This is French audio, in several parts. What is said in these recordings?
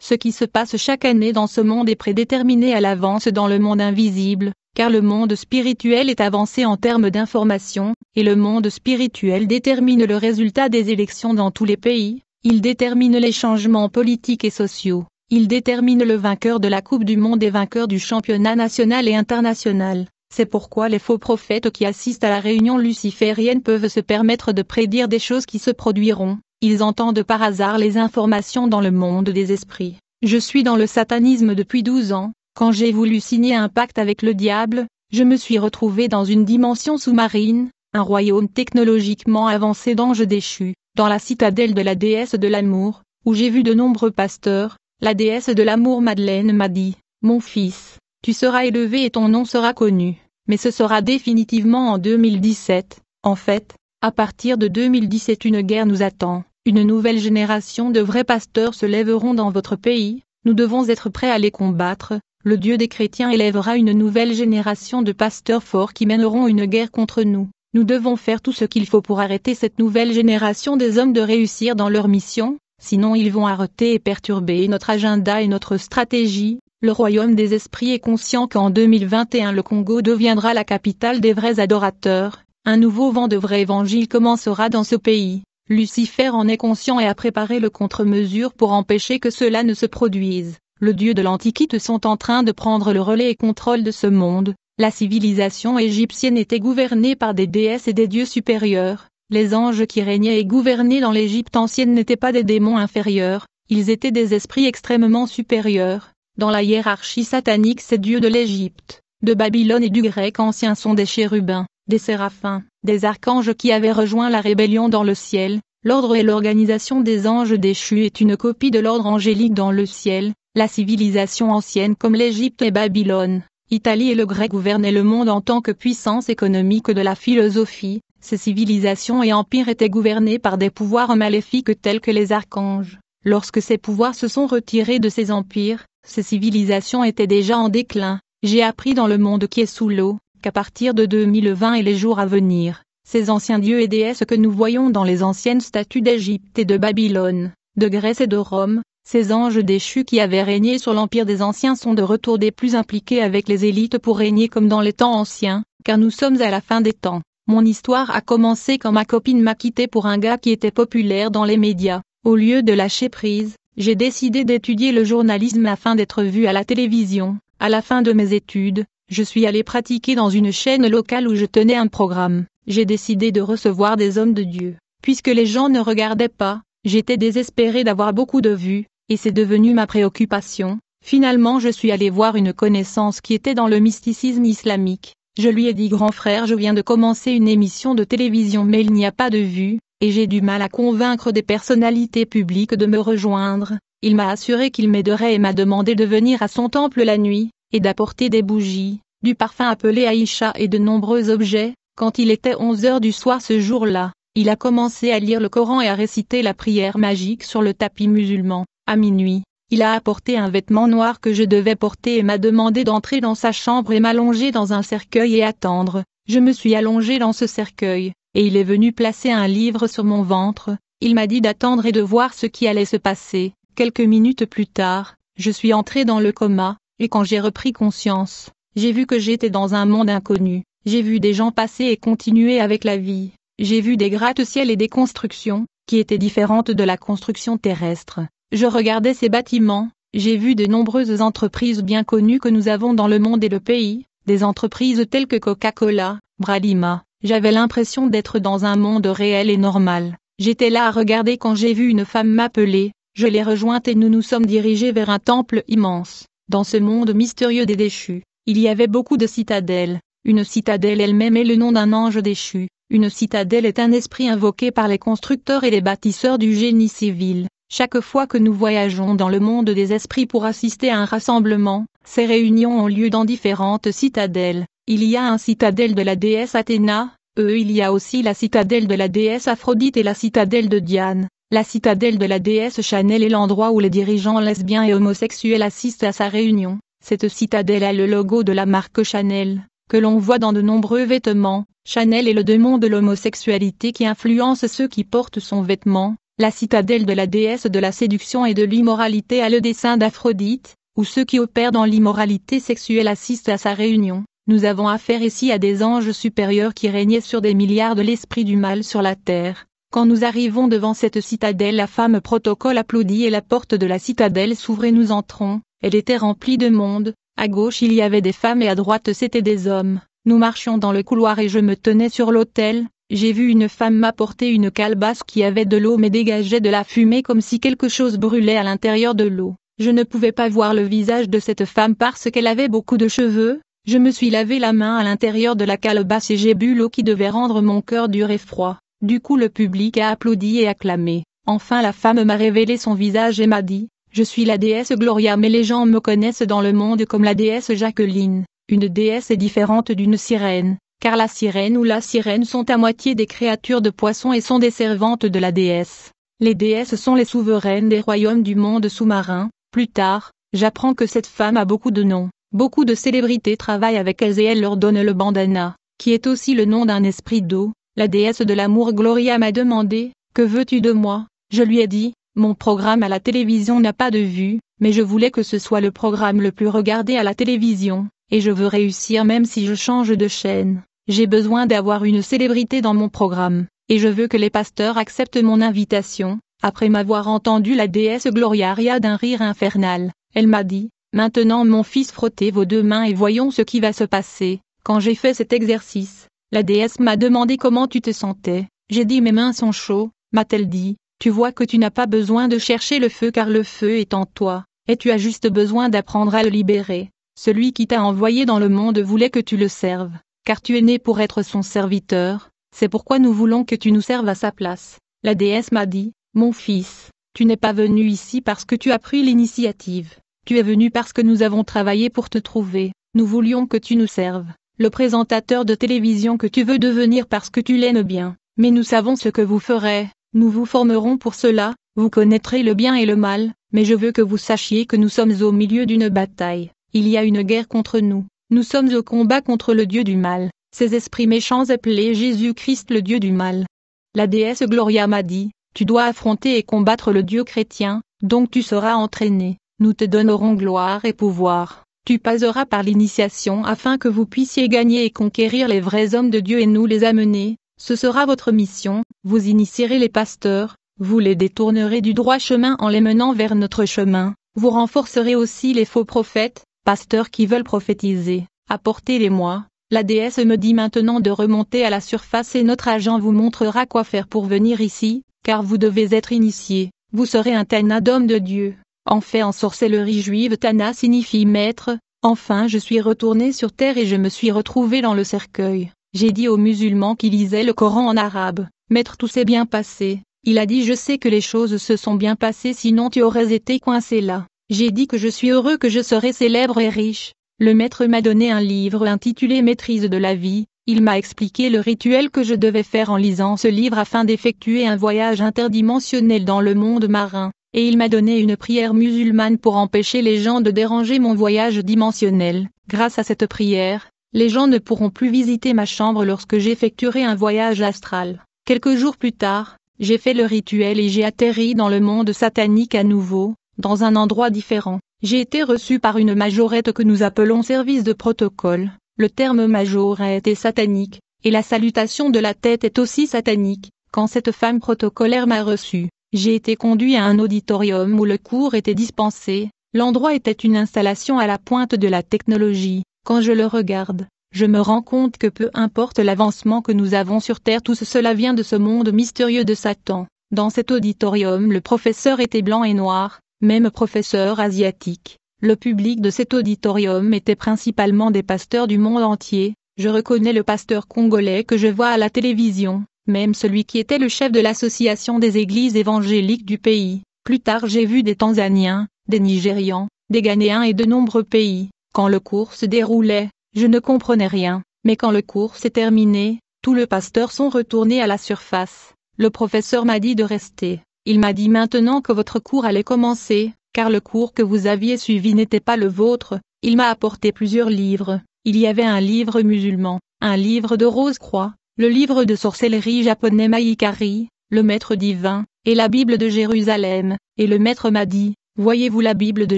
Ce qui se passe chaque année dans ce monde est prédéterminé à l'avance dans le monde invisible, car le monde spirituel est avancé en termes d'information, et le monde spirituel détermine le résultat des élections dans tous les pays, il détermine les changements politiques et sociaux, il détermine le vainqueur de la Coupe du Monde et vainqueur du championnat national et international. C'est pourquoi les faux prophètes qui assistent à la réunion luciférienne peuvent se permettre de prédire des choses qui se produiront. Ils entendent par hasard les informations dans le monde des esprits. Je suis dans le satanisme depuis 12 ans. Quand j'ai voulu signer un pacte avec le diable, je me suis retrouvé dans une dimension sous-marine, un royaume technologiquement avancé d'anges déchus, dans la citadelle de la déesse de l'amour, où j'ai vu de nombreux pasteurs. La déesse de l'amour Madeleine m'a dit, « Mon fils, tu seras élevé et ton nom sera connu, mais ce sera définitivement en 2017. En fait, à partir de 2017 une guerre nous attend. Une nouvelle génération de vrais pasteurs se lèveront dans votre pays, nous devons être prêts à les combattre, le Dieu des chrétiens élèvera une nouvelle génération de pasteurs forts qui mèneront une guerre contre nous. Nous devons faire tout ce qu'il faut pour arrêter cette nouvelle génération des hommes de réussir dans leur mission, sinon ils vont arrêter et perturber notre agenda et notre stratégie. Le royaume des esprits est conscient qu'en 2021 le Congo deviendra la capitale des vrais adorateurs, un nouveau vent de vrai évangile commencera dans ce pays. Lucifer en est conscient et a préparé le contre-mesure pour empêcher que cela ne se produise. Le dieu de l'Antiquité sont en train de prendre le relais et contrôle de ce monde. La civilisation égyptienne était gouvernée par des déesses et des dieux supérieurs. Les anges qui régnaient et gouvernaient dans l'Égypte ancienne n'étaient pas des démons inférieurs, ils étaient des esprits extrêmement supérieurs. Dans la hiérarchie satanique, ces dieux de l'Égypte, de Babylone et du grec ancien sont des chérubins, des séraphins, des archanges qui avaient rejoint la rébellion dans le ciel. L'ordre et l'organisation des anges déchus est une copie de l'ordre angélique dans le ciel. La civilisation ancienne comme l'Égypte et Babylone, Italie et le grec gouvernaient le monde en tant que puissance économique de la philosophie. Ces civilisations et empires étaient gouvernés par des pouvoirs maléfiques tels que les archanges. Lorsque ces pouvoirs se sont retirés de ces empires, ces civilisations étaient déjà en déclin. J'ai appris dans le monde qui est sous l'eau, qu'à partir de 2020 et les jours à venir, ces anciens dieux et déesses que nous voyons dans les anciennes statues d'Égypte et de Babylone, de Grèce et de Rome, ces anges déchus qui avaient régné sur l'empire des anciens sont de retour des plus impliqués avec les élites pour régner comme dans les temps anciens, car nous sommes à la fin des temps. Mon histoire a commencé quand ma copine m'a quitté pour un gars qui était populaire dans les médias. Au lieu de lâcher prise, j'ai décidé d'étudier le journalisme afin d'être vue à la télévision. À la fin de mes études, je suis allée pratiquer dans une chaîne locale où je tenais un programme. J'ai décidé de recevoir des hommes de Dieu. Puisque les gens ne regardaient pas, j'étais désespérée d'avoir beaucoup de vues, et c'est devenu ma préoccupation. Finalement je suis allée voir une connaissance qui était dans le mysticisme islamique. Je lui ai dit grand frère, je viens de commencer une émission de télévision mais il n'y a pas de vues, et j'ai du mal à convaincre des personnalités publiques de me rejoindre. Il m'a assuré qu'il m'aiderait et m'a demandé de venir à son temple la nuit, et d'apporter des bougies, du parfum appelé Aïcha et de nombreux objets. Quand il était 11 heures du soir ce jour-là, il a commencé à lire le Coran et à réciter la prière magique sur le tapis musulman. À minuit, il a apporté un vêtement noir que je devais porter et m'a demandé d'entrer dans sa chambre et m'allonger dans un cercueil et attendre. Je me suis allongé dans ce cercueil, et il est venu placer un livre sur mon ventre. Il m'a dit d'attendre et de voir ce qui allait se passer. Quelques minutes plus tard, je suis entré dans le coma, et quand j'ai repris conscience, j'ai vu que j'étais dans un monde inconnu. J'ai vu des gens passer et continuer avec la vie. J'ai vu des gratte-ciel et des constructions, qui étaient différentes de la construction terrestre. Je regardais ces bâtiments, j'ai vu de nombreuses entreprises bien connues que nous avons dans le monde et le pays, des entreprises telles que Coca-Cola, Bralima. J'avais l'impression d'être dans un monde réel et normal. J'étais là à regarder quand j'ai vu une femme m'appeler, je l'ai rejointe et nous nous sommes dirigés vers un temple immense. Dans ce monde mystérieux des déchus, il y avait beaucoup de citadelles. Une citadelle elle-même est le nom d'un ange déchu. Une citadelle est un esprit invoqué par les constructeurs et les bâtisseurs du génie civil. Chaque fois que nous voyageons dans le monde des esprits pour assister à un rassemblement, ces réunions ont lieu dans différentes citadelles. Il y a un citadelle de la déesse Athéna, il y a aussi la citadelle de la déesse Aphrodite et la citadelle de Diane. La citadelle de la déesse Chanel est l'endroit où les dirigeants lesbiens et homosexuels assistent à sa réunion. Cette citadelle a le logo de la marque Chanel, que l'on voit dans de nombreux vêtements. Chanel est le démon de l'homosexualité qui influence ceux qui portent son vêtement. la citadelle de la déesse de la séduction et de l'immoralité a le dessein d'Aphrodite, où ceux qui opèrent dans l'immoralité sexuelle assistent à sa réunion. Nous avons affaire ici à des anges supérieurs qui régnaient sur des milliards de l'esprit du mal sur la terre. Quand nous arrivons devant cette citadelle, la femme protocole applaudit et la porte de la citadelle s'ouvre et nous entrons. Elle était remplie de monde. À gauche il y avait des femmes et à droite c'étaient des hommes. Nous marchions dans le couloir et je me tenais sur l'autel. J'ai vu une femme m'apporter une calebasse qui avait de l'eau mais dégageait de la fumée comme si quelque chose brûlait à l'intérieur de l'eau. Je ne pouvais pas voir le visage de cette femme parce qu'elle avait beaucoup de cheveux. Je me suis lavé la main à l'intérieur de la calebasse et j'ai bu l'eau qui devait rendre mon cœur dur et froid. Du coup le public a applaudi et acclamé. Enfin la femme m'a révélé son visage et m'a dit « Je suis la déesse Gloria mais les gens me connaissent dans le monde comme la déesse Jacqueline. Une déesse est différente d'une sirène, car la sirène ou la sirène sont à moitié des créatures de poissons et sont des servantes de la déesse. Les déesses sont les souveraines des royaumes du monde sous-marin. » Plus tard, j'apprends que cette femme a beaucoup de noms. Beaucoup de célébrités travaillent avec elles et elles leur donnent le bandana, qui est aussi le nom d'un esprit d'eau. La déesse de l'amour Gloria m'a demandé « Que veux-tu de moi ?» Je lui ai dit « Mon programme à la télévision n'a pas de vue, mais je voulais que ce soit le programme le plus regardé à la télévision, et je veux réussir même si je change de chaîne. J'ai besoin d'avoir une célébrité dans mon programme, et je veux que les pasteurs acceptent mon invitation. » Après m'avoir entendu la déesse Gloria ria d'un rire infernal, elle m'a dit « Maintenant mon fils frottez vos deux mains et voyons ce qui va se passer. » Quand j'ai fait cet exercice, la déesse m'a demandé comment tu te sentais. J'ai dit mes mains sont chaudes, m'a-t-elle dit, tu vois que tu n'as pas besoin de chercher le feu car le feu est en toi, et tu as juste besoin d'apprendre à le libérer. Celui qui t'a envoyé dans le monde voulait que tu le serves, car tu es né pour être son serviteur, c'est pourquoi nous voulons que tu nous serves à sa place. La déesse m'a dit, mon fils, tu n'es pas venu ici parce que tu as pris l'initiative, tu es venu parce que nous avons travaillé pour te trouver, nous voulions que tu nous serves. Le présentateur de télévision que tu veux devenir parce que tu l'aimes bien, mais nous savons ce que vous ferez, nous vous formerons pour cela, vous connaîtrez le bien et le mal, mais je veux que vous sachiez que nous sommes au milieu d'une bataille, il y a une guerre contre nous, nous sommes au combat contre le Dieu du mal, ces esprits méchants appelés Jésus-Christ le Dieu du mal. La déesse Gloria m'a dit, tu dois affronter et combattre le Dieu chrétien, donc tu seras entraîné, nous te donnerons gloire et pouvoir. Tu passeras par l'initiation afin que vous puissiez gagner et conquérir les vrais hommes de Dieu et nous les amener, ce sera votre mission, vous initierez les pasteurs, vous les détournerez du droit chemin en les menant vers notre chemin, vous renforcerez aussi les faux prophètes, pasteurs qui veulent prophétiser, apportez-les-moi. La déesse me dit maintenant de remonter à la surface et notre agent vous montrera quoi faire pour venir ici, car vous devez être initié, vous serez un Tana d'homme de Dieu. En fait en sorcellerie juive Tana signifie maître, enfin je suis retourné sur terre et je me suis retrouvé dans le cercueil. J'ai dit aux musulmans qui lisaient le Coran en arabe, maître tout s'est bien passé, il a dit je sais que les choses se sont bien passées sinon tu aurais été coincé là. J'ai dit que je suis heureux que je serai célèbre et riche. Le maître m'a donné un livre intitulé Maîtrise de la vie, il m'a expliqué le rituel que je devais faire en lisant ce livre afin d'effectuer un voyage interdimensionnel dans le monde marin. Et il m'a donné une prière musulmane pour empêcher les gens de déranger mon voyage dimensionnel. Grâce à cette prière, les gens ne pourront plus visiter ma chambre lorsque j'effectuerai un voyage astral. Quelques jours plus tard, j'ai fait le rituel et j'ai atterri dans le monde satanique à nouveau, dans un endroit différent. J'ai été reçu par une majorette que nous appelons service de protocole. Le terme majorette est satanique, et la salutation de la tête est aussi satanique. Quand cette femme protocolaire m'a reçu, j'ai été conduit à un auditorium où le cours était dispensé, l'endroit était une installation à la pointe de la technologie. Quand je le regarde, je me rends compte que peu importe l'avancement que nous avons sur Terre, tout cela vient de ce monde mystérieux de Satan. Dans cet auditorium, le professeur était blanc et noir, même professeur asiatique. Le public de cet auditorium était principalement des pasteurs du monde entier. Je reconnais le pasteur congolais que je vois à la télévision. Même celui qui était le chef de l'association des églises évangéliques du pays. Plus tard j'ai vu des Tanzaniens, des Nigérians, des Ghanéens et de nombreux pays. Quand le cours se déroulait, je ne comprenais rien, mais quand le cours s'est terminé, tous les pasteurs sont retournés à la surface. Le professeur m'a dit de rester. Il m'a dit maintenant que votre cours allait commencer, car le cours que vous aviez suivi n'était pas le vôtre. Il m'a apporté plusieurs livres. Il y avait un livre musulman, un livre de Rose-Croix, le livre de sorcellerie japonais Maikari, le Maître divin, et la Bible de Jérusalem, et le Maître m'a dit, voyez-vous la Bible de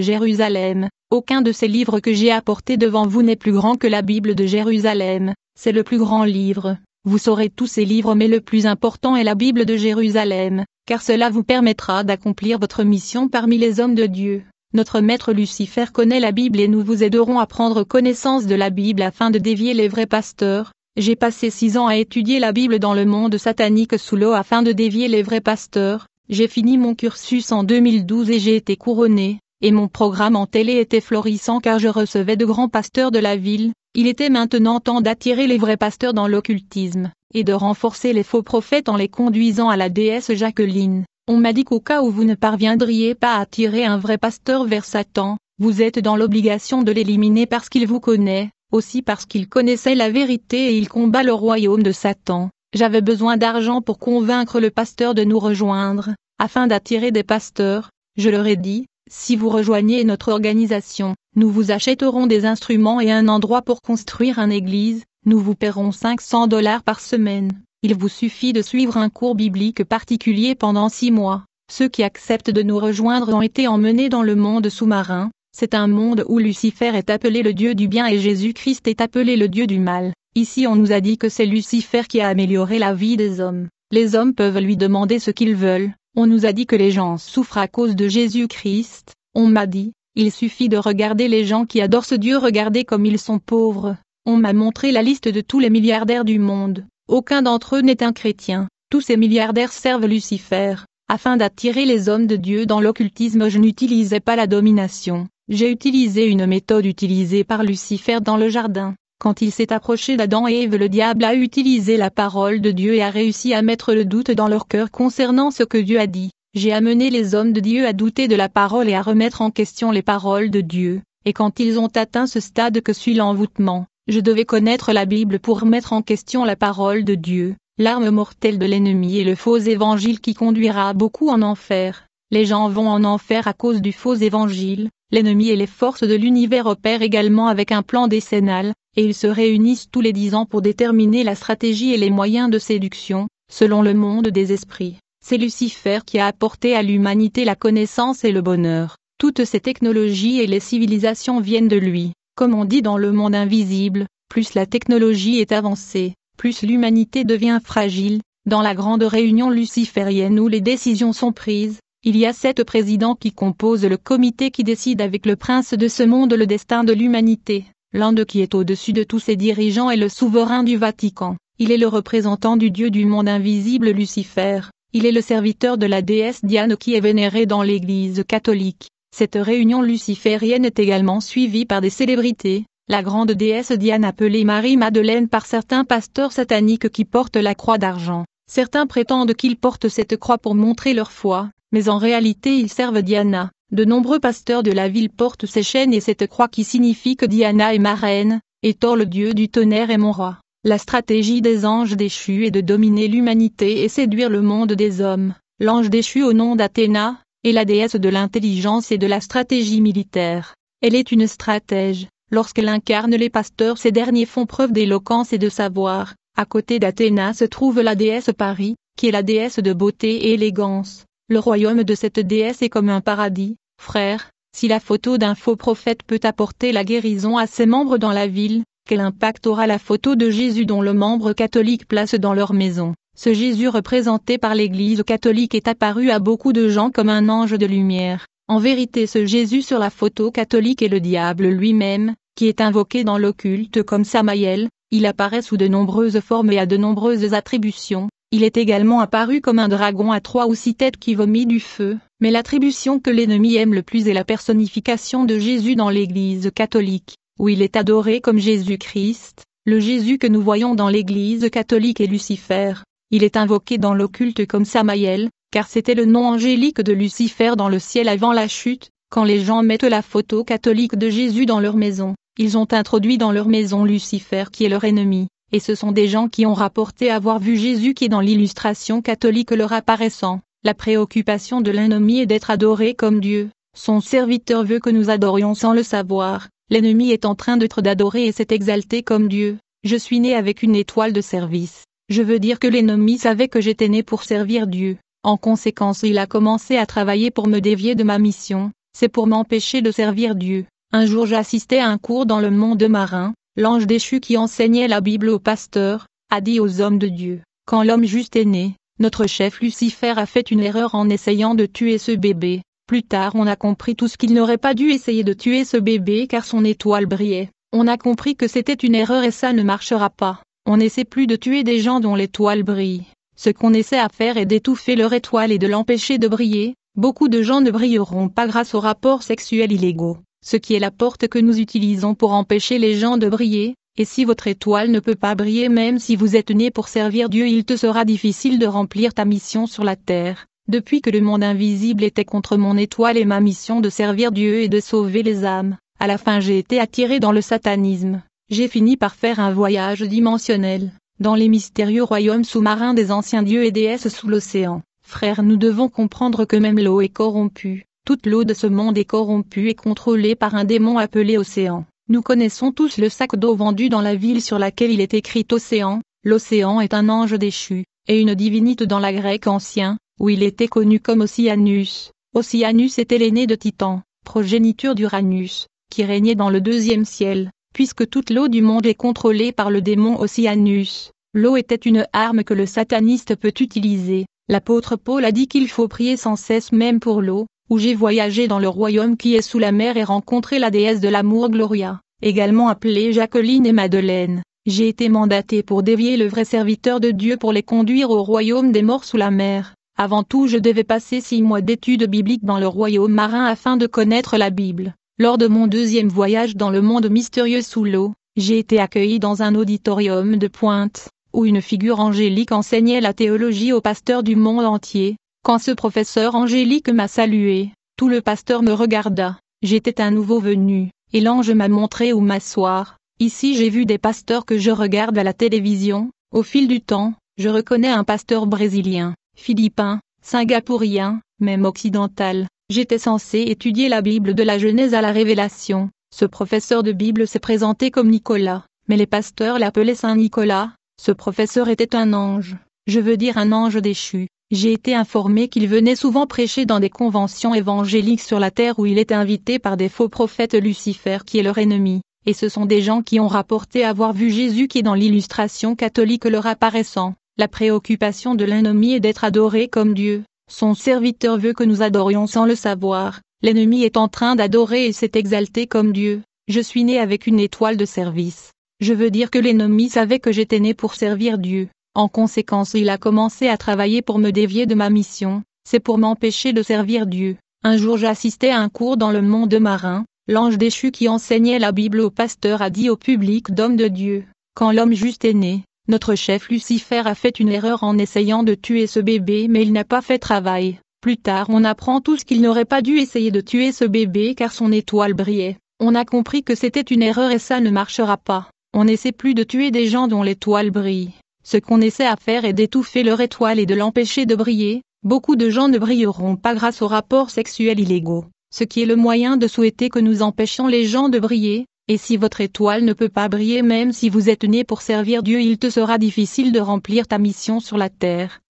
Jérusalem, aucun de ces livres que j'ai apportés devant vous n'est plus grand que la Bible de Jérusalem, c'est le plus grand livre. Vous saurez tous ces livres mais le plus important est la Bible de Jérusalem, car cela vous permettra d'accomplir votre mission parmi les hommes de Dieu. Notre maître Lucifer connaît la Bible et nous vous aiderons à prendre connaissance de la Bible afin de dévier les vrais pasteurs. J'ai passé 6 ans à étudier la Bible dans le monde satanique sous l'eau afin de dévier les vrais pasteurs. J'ai fini mon cursus en 2012 et j'ai été couronné, et mon programme en télé était florissant car je recevais de grands pasteurs de la ville. Il était maintenant temps d'attirer les vrais pasteurs dans l'occultisme, et de renforcer les faux prophètes en les conduisant à la déesse Jacqueline. On m'a dit qu'au cas où vous ne parviendriez pas à attirer un vrai pasteur vers Satan, vous êtes dans l'obligation de l'éliminer parce qu'il vous connaît, aussi parce qu'il connaissait la vérité et il combat le royaume de Satan. J'avais besoin d'argent pour convaincre le pasteur de nous rejoindre, afin d'attirer des pasteurs. Je leur ai dit, si vous rejoignez notre organisation, nous vous achèterons des instruments et un endroit pour construire une église, nous vous paierons $500 par semaine. Il vous suffit de suivre un cours biblique particulier pendant 6 mois. Ceux qui acceptent de nous rejoindre ont été emmenés dans le monde sous-marin. C'est un monde où Lucifer est appelé le Dieu du bien et Jésus-Christ est appelé le Dieu du mal. Ici on nous a dit que c'est Lucifer qui a amélioré la vie des hommes. Les hommes peuvent lui demander ce qu'ils veulent. On nous a dit que les gens souffrent à cause de Jésus-Christ. On m'a dit, il suffit de regarder les gens qui adorent ce Dieu, regardez comme ils sont pauvres. On m'a montré la liste de tous les milliardaires du monde. Aucun d'entre eux n'est un chrétien. Tous ces milliardaires servent Lucifer. Afin d'attirer les hommes de Dieu dans l'occultisme, je n'utilisais pas la domination. J'ai utilisé une méthode utilisée par Lucifer dans le jardin. Quand il s'est approché d'Adam et Ève, le diable a utilisé la parole de Dieu et a réussi à mettre le doute dans leur cœur concernant ce que Dieu a dit. J'ai amené les hommes de Dieu à douter de la parole et à remettre en question les paroles de Dieu. Et quand ils ont atteint ce stade que suit l'envoûtement, je devais connaître la Bible pour remettre en question la parole de Dieu. L'arme mortelle de l'ennemi est le faux évangile qui conduira beaucoup en enfer. Les gens vont en enfer à cause du faux évangile. L'ennemi et les forces de l'univers opèrent également avec un plan décennal, et ils se réunissent tous les 10 ans pour déterminer la stratégie et les moyens de séduction, selon le monde des esprits. C'est Lucifer qui a apporté à l'humanité la connaissance et le bonheur. Toutes ces technologies et les civilisations viennent de lui. Comme on dit dans le monde invisible, plus la technologie est avancée, plus l'humanité devient fragile. Dans la grande réunion luciférienne où les décisions sont prises, il y a 7 présidents qui composent le comité qui décide avec le prince de ce monde le destin de l'humanité. L'un d'eux qui est au-dessus de tous ces dirigeants est le souverain du Vatican. Il est le représentant du dieu du monde invisible Lucifer. Il est le serviteur de la déesse Diane qui est vénérée dans l'église catholique. Cette réunion luciférienne est également suivie par des célébrités. La grande déesse Diane appelée Marie-Madeleine par certains pasteurs sataniques qui portent la croix d'argent. Certains prétendent qu'ils portent cette croix pour montrer leur foi, mais en réalité ils servent Diana. De nombreux pasteurs de la ville portent ces chaînes et cette croix qui signifie que Diana est ma reine, et Thor le dieu du tonnerre est mon roi. La stratégie des anges déchus est de dominer l'humanité et séduire le monde des hommes. L'ange déchu au nom d'Athéna est la déesse de l'intelligence et de la stratégie militaire. Elle est une stratège. Lorsqu'elle incarne les pasteurs, ces derniers font preuve d'éloquence et de savoir. À côté d'Athéna se trouve la déesse Paris, qui est la déesse de beauté et élégance. Le royaume de cette déesse est comme un paradis. Frère, si la photo d'un faux prophète peut apporter la guérison à ses membres dans la ville, quel impact aura la photo de Jésus dont le membre catholique place dans leur maison? Ce Jésus représenté par l'Église catholique est apparu à beaucoup de gens comme un ange de lumière. En vérité, ce Jésus sur la photo catholique est le diable lui-même, qui est invoqué dans l'occulte comme Samaël. Il apparaît sous de nombreuses formes et a de nombreuses attributions. Il est également apparu comme un dragon à 3 ou 6 têtes qui vomit du feu. Mais l'attribution que l'ennemi aime le plus est la personnification de Jésus dans l'Église catholique, où il est adoré comme Jésus-Christ. Le Jésus que nous voyons dans l'Église catholique est Lucifer. Il est invoqué dans l'occulte comme Samaël, car c'était le nom angélique de Lucifer dans le ciel avant la chute. Quand les gens mettent la photo catholique de Jésus dans leur maison, ils ont introduit dans leur maison Lucifer qui est leur ennemi, et ce sont des gens qui ont rapporté avoir vu Jésus qui est dans l'illustration catholique leur apparaissant. La préoccupation de l'ennemi est d'être adoré comme Dieu. Son serviteur veut que nous adorions sans le savoir. L'ennemi est en train d'être d'adoré et s'est exalté comme Dieu. Je suis né avec une étoile de service. Je veux dire que l'ennemi savait que j'étais né pour servir Dieu. En conséquence, il a commencé à travailler pour me dévier de ma mission, c'est pour m'empêcher de servir Dieu. Un jour j'assistais à un cours dans le monde marin, l'ange déchu qui enseignait la Bible aux pasteurs, a dit aux hommes de Dieu, quand l'homme juste est né, notre chef Lucifer a fait une erreur en essayant de tuer ce bébé. Plus tard on a compris tous qu'il n'aurait pas dû essayer de tuer ce bébé car son étoile brillait. On a compris que c'était une erreur et ça ne marchera pas. On n'essaie plus de tuer des gens dont l'étoile brille. Ce qu'on essaie à faire est d'étouffer leur étoile et de l'empêcher de briller. Beaucoup de gens ne brilleront pas grâce aux rapports sexuels illégaux, ce qui est la porte que nous utilisons pour empêcher les gens de briller. Et si votre étoile ne peut pas briller même si vous êtes né pour servir Dieu, il te sera difficile de remplir ta mission sur la terre. Depuis que le monde invisible était contre mon étoile et ma mission de servir Dieu et de sauver les âmes, à la fin j'ai été attiré dans le satanisme. J'ai fini par faire un voyage dimensionnel, dans les mystérieux royaumes sous-marins des anciens dieux et déesses sous l'océan. Frères, nous devons comprendre que même l'eau est corrompue. Toute l'eau de ce monde est corrompue et contrôlée par un démon appelé Océan. Nous connaissons tous le sac d'eau vendu dans la ville sur laquelle il est écrit Océan. L'Océan est un ange déchu, et une divinité dans la Grèce ancien, où il était connu comme Oceanus. Oceanus était l'aîné de Titan, progéniture d'Uranus, qui régnait dans le deuxième ciel, puisque toute l'eau du monde est contrôlée par le démon Oceanus. L'eau était une arme que le sataniste peut utiliser. L'apôtre Paul a dit qu'il faut prier sans cesse même pour l'eau, où j'ai voyagé dans le royaume qui est sous la mer et rencontré la déesse de l'amour Gloria, également appelée Jacqueline et Madeleine. J'ai été mandaté pour dévier le vrai serviteur de Dieu pour les conduire au royaume des morts sous la mer. Avant tout, je devais passer 6 mois d'études bibliques dans le royaume marin afin de connaître la Bible. Lors de mon deuxième voyage dans le monde mystérieux sous l'eau, j'ai été accueilli dans un auditorium de pointe, où une figure angélique enseignait la théologie aux pasteurs du monde entier. Quand ce professeur angélique m'a salué, tout le pasteur me regarda. J'étais un nouveau venu, et l'ange m'a montré où m'asseoir. Ici j'ai vu des pasteurs que je regarde à la télévision. Au fil du temps, je reconnais un pasteur brésilien, philippin, singapourien, même occidental. J'étais censé étudier la Bible de la Genèse à la Révélation. Ce professeur de Bible s'est présenté comme Nicolas, mais les pasteurs l'appelaient Saint Nicolas. Ce professeur était un ange, je veux dire un ange déchu. J'ai été informé qu'il venait souvent prêcher dans des conventions évangéliques sur la terre où il était invité par des faux prophètes Lucifer qui est leur ennemi, et ce sont des gens qui ont rapporté avoir vu Jésus qui est dans l'illustration catholique leur apparaissant. La préoccupation de l'ennemi est d'être adoré comme Dieu. Son serviteur veut que nous adorions sans le savoir. L'ennemi est en train d'adorer et s'est exalté comme Dieu. Je suis né avec une étoile de service. Je veux dire que l'ennemi savait que j'étais né pour servir Dieu. En conséquence, il a commencé à travailler pour me dévier de ma mission. C'est pour m'empêcher de servir Dieu. Un jour j'assistais à un cours dans le monde marin. L'ange déchu qui enseignait la Bible aux pasteurs a dit au public d'hommes de Dieu, quand l'homme juste est né, notre chef Lucifer a fait une erreur en essayant de tuer ce bébé mais il n'a pas fait travail. Plus tard on apprend tous qu'il n'aurait pas dû essayer de tuer ce bébé car son étoile brillait. On a compris que c'était une erreur et ça ne marchera pas. On n'essaie plus de tuer des gens dont l'étoile brille. Ce qu'on essaie à faire est d'étouffer leur étoile et de l'empêcher de briller. Beaucoup de gens ne brilleront pas grâce aux rapports sexuels illégaux, ce qui est le moyen de souhaiter que nous empêchions les gens de briller. Et si votre étoile ne peut pas briller même si vous êtes né pour servir Dieu, il te sera difficile de remplir ta mission sur la terre.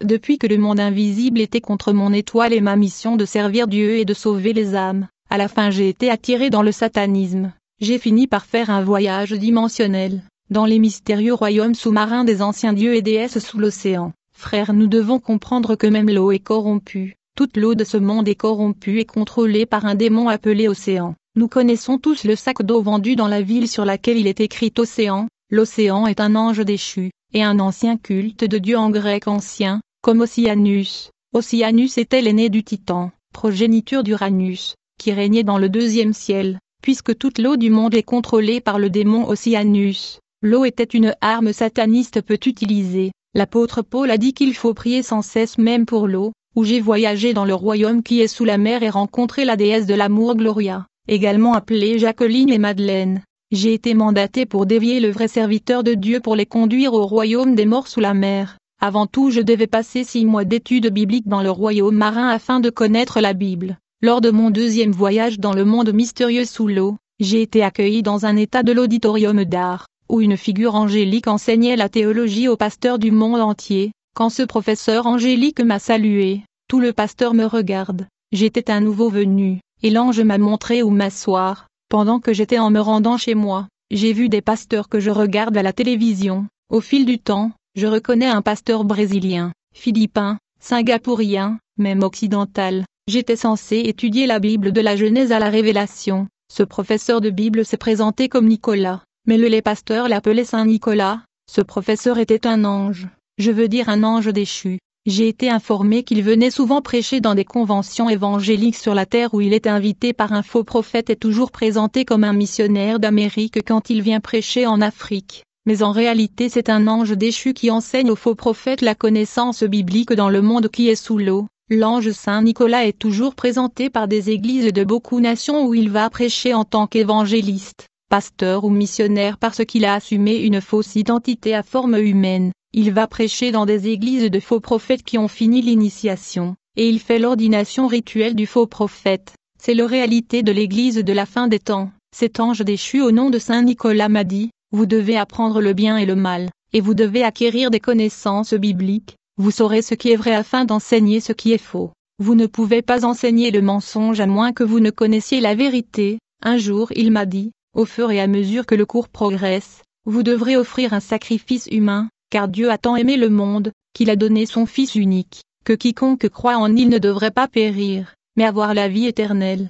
Depuis que le monde invisible était contre mon étoile et ma mission de servir Dieu et de sauver les âmes, à la fin j'ai été attiré dans le satanisme. J'ai fini par faire un voyage dimensionnel, dans les mystérieux royaumes sous-marins des anciens dieux et déesses sous l'océan. Frères, nous devons comprendre que même l'eau est corrompue. Toute l'eau de ce monde est corrompue et contrôlée par un démon appelé Océan. Nous connaissons tous le sac d'eau vendu dans la ville sur laquelle il est écrit Océan. L'Océan est un ange déchu, et un ancien culte de Dieu en grec ancien, comme Oceanus. Oceanus était l'aîné du Titan, progéniture d'Uranus, qui régnait dans le deuxième ciel, puisque toute l'eau du monde est contrôlée par le démon Oceanus. L'eau était une arme sataniste peut utiliser. L'apôtre Paul a dit qu'il faut prier sans cesse même pour l'eau, où j'ai voyagé dans le royaume qui est sous la mer et rencontré la déesse de l'amour Gloria, également appelée Jacqueline et Madeleine. J'ai été mandaté pour dévier le vrai serviteur de Dieu pour les conduire au royaume des morts sous la mer. Avant tout, je devais passer 6 mois d'études bibliques dans le royaume marin afin de connaître la Bible. Lors de mon deuxième voyage dans le monde mystérieux sous l'eau, j'ai été accueilli dans un état de l'auditorium d'art. où une figure angélique enseignait la théologie aux pasteurs du monde entier. Quand ce professeur angélique m'a salué, tout le pasteur me regarde. J'étais un nouveau venu, et l'ange m'a montré où m'asseoir. Pendant que j'étais en me rendant chez moi, j'ai vu des pasteurs que je regarde à la télévision. Au fil du temps, je reconnais un pasteur brésilien, philippin, singapourien, même occidental. J'étais censé étudier la Bible de la Genèse à la Révélation. Ce professeur de Bible s'est présenté comme Nicolas, mais les pasteurs l'appelaient Saint Nicolas. Ce professeur était un ange, je veux dire un ange déchu. J'ai été informé qu'il venait souvent prêcher dans des conventions évangéliques sur la terre où il est invité par un faux prophète et toujours présenté comme un missionnaire d'Amérique quand il vient prêcher en Afrique. Mais en réalité c'est un ange déchu qui enseigne aux faux prophètes la connaissance biblique dans le monde qui est sous l'eau. L'ange Saint Nicolas est toujours présenté par des églises de beaucoup nations où il va prêcher en tant qu'évangéliste, pasteur ou missionnaire parce qu'il a assumé une fausse identité à forme humaine. Il va prêcher dans des églises de faux prophètes qui ont fini l'initiation, et il fait l'ordination rituelle du faux prophète. C'est la réalité de l'église de la fin des temps. Cet ange déchu au nom de Saint Nicolas m'a dit, vous devez apprendre le bien et le mal, et vous devez acquérir des connaissances bibliques. Vous saurez ce qui est vrai afin d'enseigner ce qui est faux. Vous ne pouvez pas enseigner le mensonge à moins que vous ne connaissiez la vérité. Un jour il m'a dit, au fur et à mesure que le cours progresse, vous devrez offrir un sacrifice humain, car Dieu a tant aimé le monde, qu'il a donné son Fils unique, que quiconque croit en il ne devrait pas périr, mais avoir la vie éternelle.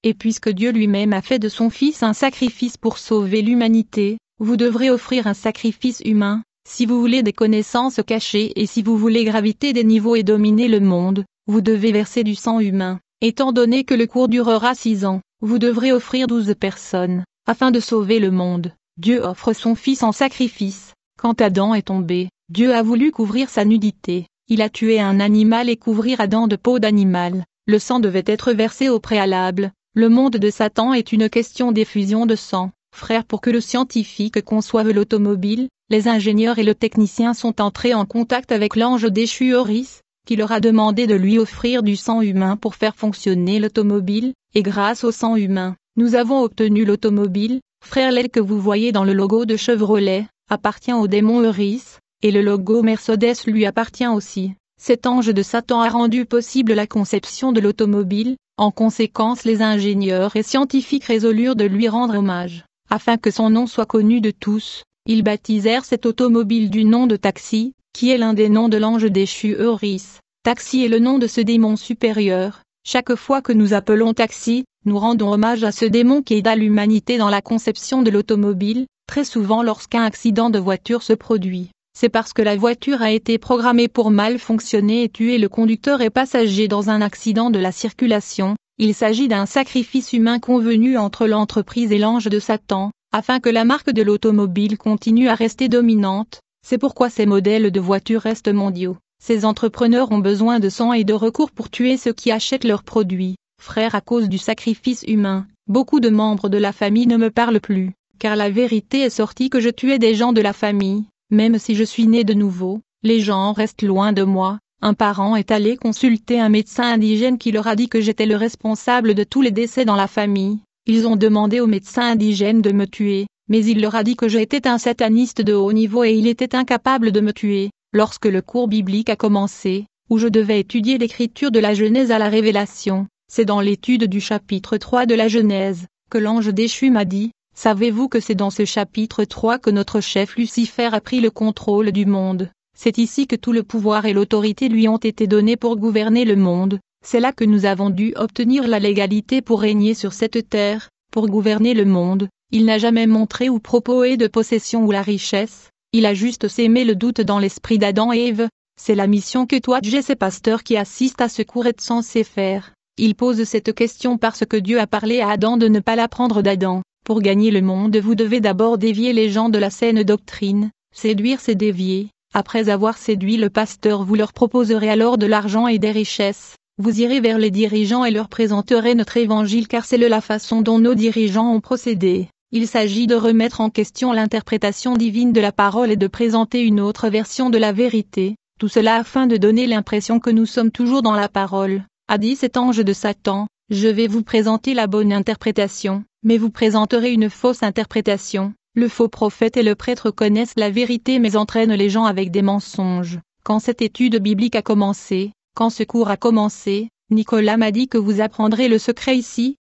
Et puisque Dieu lui-même a fait de son Fils un sacrifice pour sauver l'humanité, vous devrez offrir un sacrifice humain. Si vous voulez des connaissances cachées et si vous voulez graviter des niveaux et dominer le monde, vous devez verser du sang humain. Étant donné que le cours durera 6 ans, vous devrez offrir 12 personnes, afin de sauver le monde. Dieu offre son Fils en sacrifice. Quand Adam est tombé, Dieu a voulu couvrir sa nudité. Il a tué un animal et couvrir Adam de peau d'animal. Le sang devait être versé au préalable. Le monde de Satan est une question d'effusion de sang. Frères, pour que le scientifique conçoive l'automobile, les ingénieurs et le technicien sont entrés en contact avec l'ange déchu Horus, qui leur a demandé de lui offrir du sang humain pour faire fonctionner l'automobile, et grâce au sang humain, nous avons obtenu l'automobile. Frère, l'aile que vous voyez dans le logo de Chevrolet appartient au démon Horus, et le logo Mercedes lui appartient aussi. Cet ange de Satan a rendu possible la conception de l'automobile. En conséquence, les ingénieurs et scientifiques résolurent de lui rendre hommage. Afin que son nom soit connu de tous, ils baptisèrent cette automobile du nom de Taxi, qui est l'un des noms de l'ange déchu Horus. Taxi est le nom de ce démon supérieur. Chaque fois que nous appelons Taxi, nous rendons hommage à ce démon qui aida l'humanité dans la conception de l'automobile. Très souvent lorsqu'un accident de voiture se produit, c'est parce que la voiture a été programmée pour mal fonctionner et tuer le conducteur et passager dans un accident de la circulation. Il s'agit d'un sacrifice humain convenu entre l'entreprise et l'ange de Satan, afin que la marque de l'automobile continue à rester dominante. C'est pourquoi ces modèles de voitures restent mondiaux. Ces entrepreneurs ont besoin de sang et de recours pour tuer ceux qui achètent leurs produits. Frères, à cause du sacrifice humain, beaucoup de membres de la famille ne me parlent plus, car la vérité est sortie que je tuais des gens de la famille. Même si je suis né de nouveau, les gens restent loin de moi. Un parent est allé consulter un médecin indigène qui leur a dit que j'étais le responsable de tous les décès dans la famille. Ils ont demandé au médecin indigène de me tuer, mais il leur a dit que j'étais un sataniste de haut niveau et il était incapable de me tuer. Lorsque le cours biblique a commencé, où je devais étudier l'écriture de la Genèse à la Révélation, c'est dans l'étude du chapitre 3 de la Genèse, que l'ange déchu m'a dit, « Savez-vous que c'est dans ce chapitre 3 que notre chef Lucifer a pris le contrôle du monde ? C'est ici que tout le pouvoir et l'autorité lui ont été donnés pour gouverner le monde. C'est là que nous avons dû obtenir la légalité pour régner sur cette terre, pour gouverner le monde. Il n'a jamais montré ou proposé de possession ou la richesse. Il a juste sémé le doute dans l'esprit d'Adam et Ève. C'est la mission que toi, ces pasteurs qui assistent à ce cours est censé faire. Il pose cette question parce que Dieu a parlé à Adam de ne pas l'apprendre d'Adam. Pour gagner le monde, vous devez d'abord dévier les gens de la saine doctrine. Séduire, c'est dévier. Après avoir séduit le pasteur, vous leur proposerez alors de l'argent et des richesses. Vous irez vers les dirigeants et leur présenterez notre évangile car c'est la façon dont nos dirigeants ont procédé. Il s'agit de remettre en question l'interprétation divine de la parole et de présenter une autre version de la vérité. Tout cela afin de donner l'impression que nous sommes toujours dans la parole. A dit cet ange de Satan, je vais vous présenter la bonne interprétation, mais vous présenterez une fausse interprétation. Le faux prophète et le prêtre connaissent la vérité mais entraînent les gens avec des mensonges. Quand cette étude biblique a commencé, quand ce cours a commencé, Nicolas m'a dit que vous apprendrez le secret ici.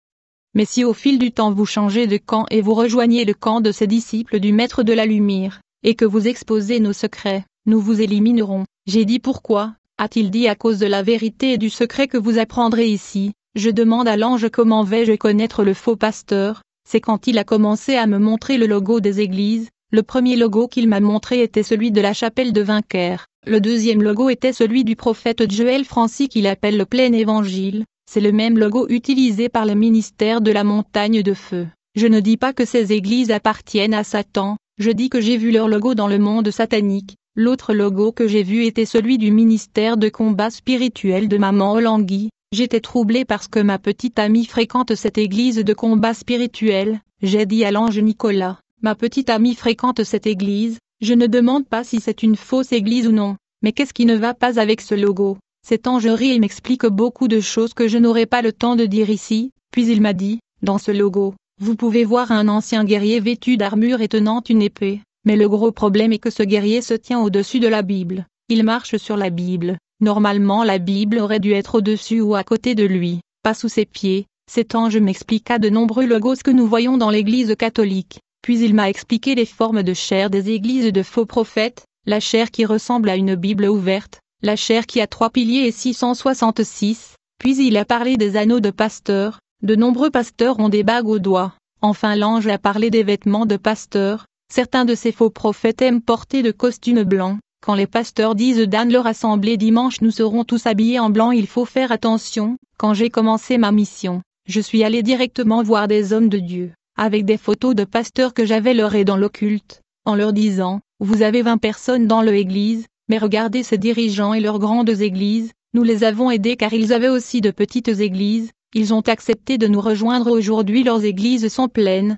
Mais si au fil du temps vous changez de camp et vous rejoignez le camp de ces disciples du Maître de la Lumière, et que vous exposez nos secrets, nous vous éliminerons. J'ai dit pourquoi, a-t-il dit à cause de la vérité et du secret que vous apprendrez ici. Je demande à l'ange comment vais-je connaître le faux pasteur. C'est quand il a commencé à me montrer le logo des églises. Le premier logo qu'il m'a montré était celui de la chapelle de Vainqueur. Le deuxième logo était celui du prophète Joël Francis qu'il appelle le plein évangile. C'est le même logo utilisé par le ministère de la montagne de feu. Je ne dis pas que ces églises appartiennent à Satan, je dis que j'ai vu leur logo dans le monde satanique. L'autre logo que j'ai vu était celui du ministère de combat spirituel de Maman Olangui. J'étais troublée parce que ma petite amie fréquente cette église de combat spirituel. J'ai dit à l'ange Nicolas, ma petite amie fréquente cette église, je ne demande pas si c'est une fausse église ou non, mais qu'est-ce qui ne va pas avec ce logo? Cet ange rit et m'explique beaucoup de choses que je n'aurai pas le temps de dire ici, puis il m'a dit, dans ce logo, vous pouvez voir un ancien guerrier vêtu d'armure et tenant une épée, mais le gros problème est que ce guerrier se tient au-dessus de la Bible, il marche sur la Bible. Normalement la Bible aurait dû être au-dessus ou à côté de lui, pas sous ses pieds. Cet ange m'expliqua de nombreux logos que nous voyons dans l'Église catholique, puis il m'a expliqué les formes de chair des églises de faux prophètes, la chair qui ressemble à une Bible ouverte, la chair qui a 3 piliers et 666, puis il a parlé des anneaux de pasteurs, de nombreux pasteurs ont des bagues aux doigts, enfin l'ange a parlé des vêtements de pasteurs, certains de ces faux prophètes aiment porter de costumes blancs. Quand les pasteurs disent dans leur assemblée dimanche nous serons tous habillés en blanc, il faut faire attention. Quand j'ai commencé ma mission, je suis allé directement voir des hommes de Dieu, avec des photos de pasteurs que j'avais leurrés dans l'occulte, en leur disant, vous avez 20 personnes dans l'église, mais regardez ces dirigeants et leurs grandes églises, nous les avons aidés car ils avaient aussi de petites églises, ils ont accepté de nous rejoindre aujourd'hui leurs églises sont pleines,